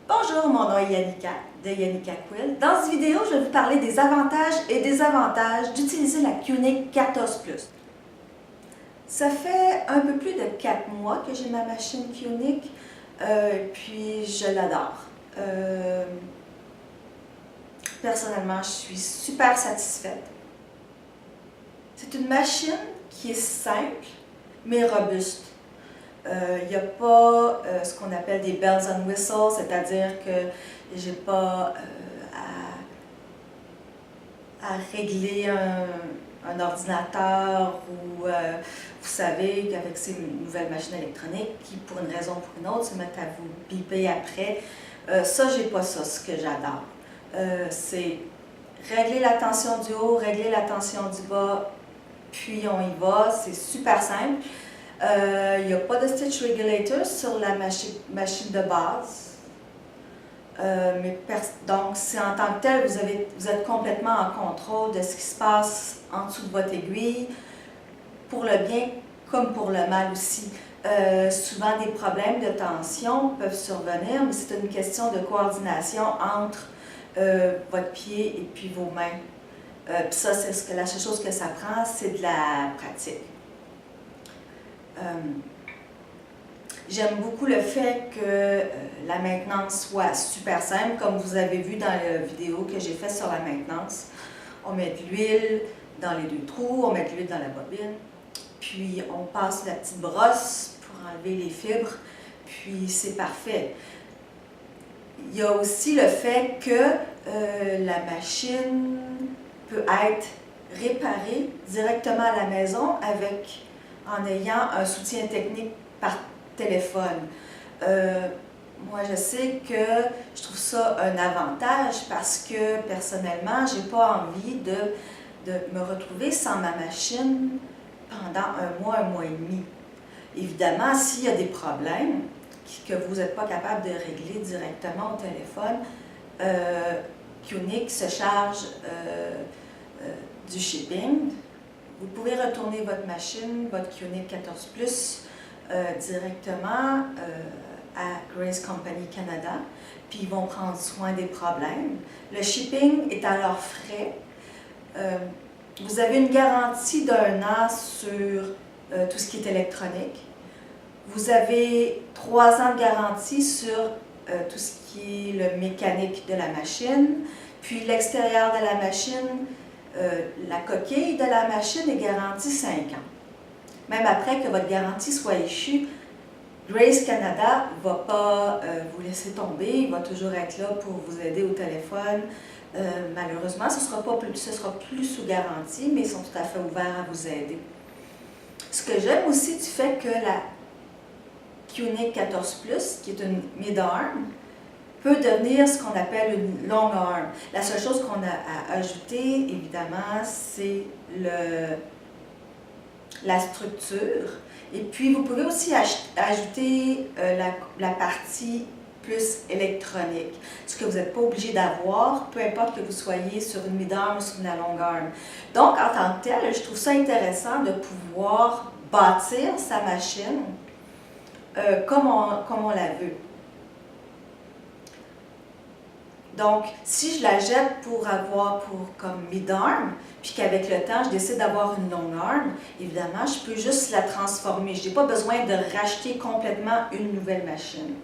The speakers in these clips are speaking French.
Bonjour, mon nom est Yannicka de Yannicka Quilt. Dans cette vidéo, je vais vous parler des avantages et désavantages d'utiliser la QNIC 14 Plus. Ça fait un peu plus de 4 mois que j'ai ma machine QNIC, puis je l'adore. Personnellement, je suis super satisfaite. C'est une machine qui est simple, mais robuste. Il n'y a pas ce qu'on appelle des bells and whistles, c'est-à-dire que j'ai pas à régler un ordinateur ou vous savez qu'avec ces nouvelles machines électroniques qui, pour une raison ou pour une autre, se mettent à vous biper après. Ça, j'ai pas ça, ce que j'adore. C'est régler la tension du haut, régler la tension du bas, puis on y va, c'est super simple. Il n'y a pas de stitch regulator sur la machine de base. Donc, c'est en tant que tel, vous êtes complètement en contrôle de ce qui se passe en dessous de votre aiguille, pour le bien comme pour le mal aussi. Souvent, des problèmes de tension peuvent survenir, mais c'est une question de coordination entre votre pied et puis vos mains. Puis ça, c'est la seule chose que ça prend, c'est de la pratique. J'aime beaucoup le fait que la maintenance soit super simple, comme vous avez vu dans la vidéo que j'ai faite sur la maintenance. On met de l'huile dans les 2 trous, on met de l'huile dans la bobine, puis on passe la petite brosse pour enlever les fibres, puis c'est parfait. Il y a aussi le fait que la machine peut être réparée directement à la maison en ayant un soutien technique par téléphone. Moi, je sais que je trouve ça un avantage parce que, personnellement, je n'ai pas envie de me retrouver sans ma machine pendant un mois et demi. Évidemment, s'il y a des problèmes que vous n'êtes pas capable de régler directement au téléphone, QNIC se charge du shipping. Vous pouvez retourner votre machine, votre QNIC 14 Plus, directement à Grace Company Canada, puis ils vont prendre soin des problèmes. Le shipping est à leurs frais. Vous avez une garantie d'1 an sur tout ce qui est électronique. Vous avez 3 ans de garantie sur tout ce qui est le mécanique de la machine, puis l'extérieur de la machine. La coquille de la machine est garantie 5 ans. Même après que votre garantie soit échue, Grace Canada ne va pas vous laisser tomber, il va toujours être là pour vous aider au téléphone. Malheureusement, ce sera plus sous garantie, mais ils sont tout à fait ouverts à vous aider. Ce que j'aime aussi du fait que la QNIC 14 Plus, qui est une mid-arm, peut devenir ce qu'on appelle une long arm. La seule chose qu'on a à ajouter, évidemment, c'est la structure. Et puis, vous pouvez aussi ajouter la partie plus électronique, ce que vous n'êtes pas obligé d'avoir, peu importe que vous soyez sur une mid-arm ou sur une long arm. Donc, en tant que tel, je trouve ça intéressant de pouvoir bâtir sa machine comme on la veut. Donc, si je la jette comme mid-arm, puis qu'avec le temps, je décide d'avoir une long arm, évidemment, je peux juste la transformer. Je n'ai pas besoin de racheter complètement une nouvelle machine.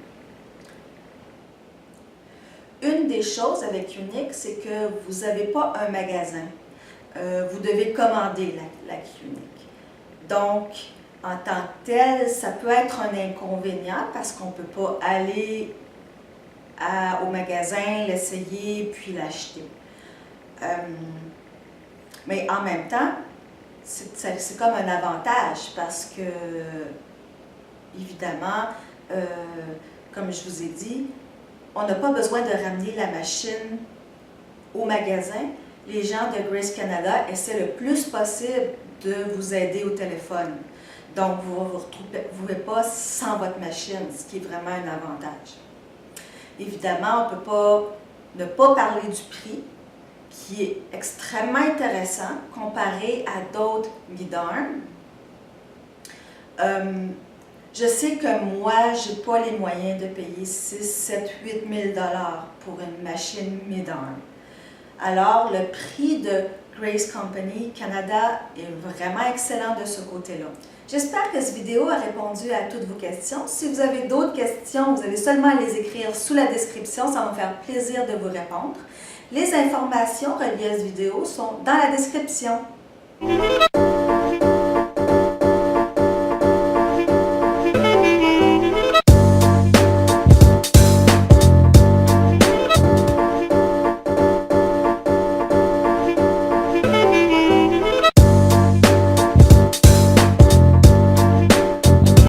Une des choses avec QNIC, c'est que vous n'avez pas un magasin. Vous devez commander la QNIC. Donc, en tant que tel, ça peut être un inconvénient parce qu'on ne peut pas aller au magasin, l'essayer, puis l'acheter. Mais en même temps, c'est comme un avantage parce que, évidemment, comme je vous ai dit, on n'a pas besoin de ramener la machine au magasin. Les gens de Grace Canada essaient le plus possible de vous aider au téléphone. Donc, vous ne vous retrouvez pas sans votre machine, ce qui est vraiment un avantage. Évidemment, on ne peut pas ne pas parler du prix, qui est extrêmement intéressant comparé à d'autres mid-arm. Je sais que moi, je n'ai pas les moyens de payer 6, 7, 8 000 $ pour une machine mid-arm. Alors, le prix de Grace Company Canada est vraiment excellent de ce côté-là. J'espère que cette vidéo a répondu à toutes vos questions. Si vous avez d'autres questions, vous avez seulement à les écrire sous la description. Ça va me faire plaisir de vous répondre. Les informations reliées à cette vidéo sont dans la description.